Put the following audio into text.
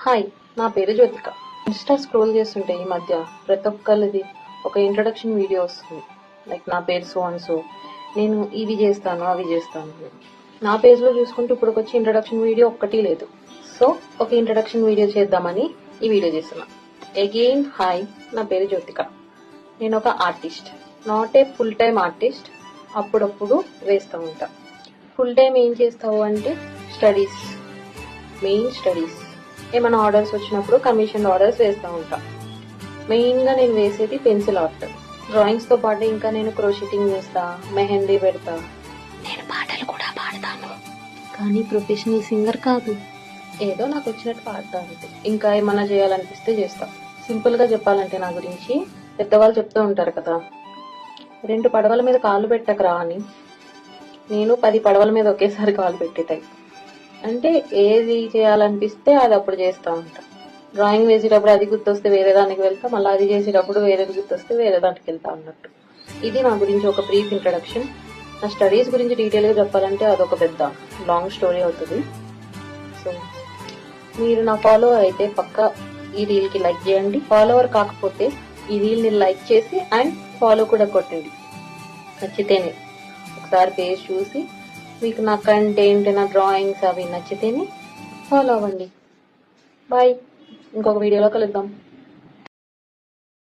Hi, నా పేరు Jyothika. Insta scroll చేస్తుంటే ఈ మధ్య ప్రతి ఒక్కరిది ఒక ఇంట్రడక్షన్ వీడియో వస్తుంది. లైక్ నా పేరు సో అండ్ సో, నేను ఇవి చేస్తాను అవి చేస్తాను. నా పేజ్లో చూసుకుంటే ఇప్పుడు వచ్చి ఇంట్రడక్షన్ వీడియో ఒక్కటి లేదు. సో ఒక ఇంట్రడక్షన్ వీడియో చేద్దామని ఈ వీడియో చేస్తున్నా. అగైన్ హాయ్, నా పేరు జ్యోతిక. నేను ఒక artist, not a full time artist. అప్పుడప్పుడు వేస్తూ ఉంటా. ఫుల్ టైం ఏం చేస్తావు అంటే స్టడీస్, మెయిన్ స్టడీస్. ఏమైనా ఆర్డర్స్ వచ్చినప్పుడు కమిషన్ ఆర్డర్స్ వేస్తూ ఉంటా. మెయిన్గా నేను వేసేది పెన్సిల్ ఆర్ట్. డ్రాయింగ్స్తో పాటు ఇంకా నేను క్రోషెటింగ్ చేస్తా, మెహందీ పెడతా, నేను పాటలు కూడా పాడతాను. కానీ ప్రొఫెషనల్ సింగర్ కాదు, ఏదో నాకు వచ్చినట్టు పాడతా అంతే. ఇంకా ఏమన్నా చేయాలనిపిస్తే చేస్తా. సింపుల్గా చెప్పాలంటే నా గురించి పెద్దవాళ్ళు చెప్తూ ఉంటారు కదా, 2 పడవల మీద కాళ్ళు పెట్టకరా అని. నేను 10 పడవల మీద ఒకేసారి కాలు పెట్టే టైప్. అంటే ఏది చేయాలనిపిస్తే అది అప్పుడు చేస్తూ ఉంటా. డ్రాయింగ్ వేసేటప్పుడు అది గుర్తొస్తే వేరే దానికి వెళ్తా, మళ్ళీ అది చేసేటప్పుడు వేరేది గుర్తొస్తే వేరే దానికి వెళ్తా అన్నట్టు. ఇది నా గురించి ఒక బ్రీఫ్ ఇంట్రడక్షన్. నా స్టడీస్ గురించి డీటెయిల్గా చెప్పాలంటే అదొక పెద్ద లాంగ్ స్టోరీ అవుతుంది. సో మీరు నా ఫాలోవర్ అయితే పక్కా ఈ రీల్కి లైక్ చేయండి. ఫాలోవర్ కాకపోతే ఈ రీల్ని లైక్ చేసి అండ్ ఫాలో కూడా కొట్టండి. నచ్చితేనే ఒకసారి పేజ్ చూసి మీకు నా కంటెంట్, నా డ్రాయింగ్స్ అవి నచ్చితేనే ఫాలో అవ్వండి. బాయ్, ఇంకొక వీడియోలో కలుద్దాం.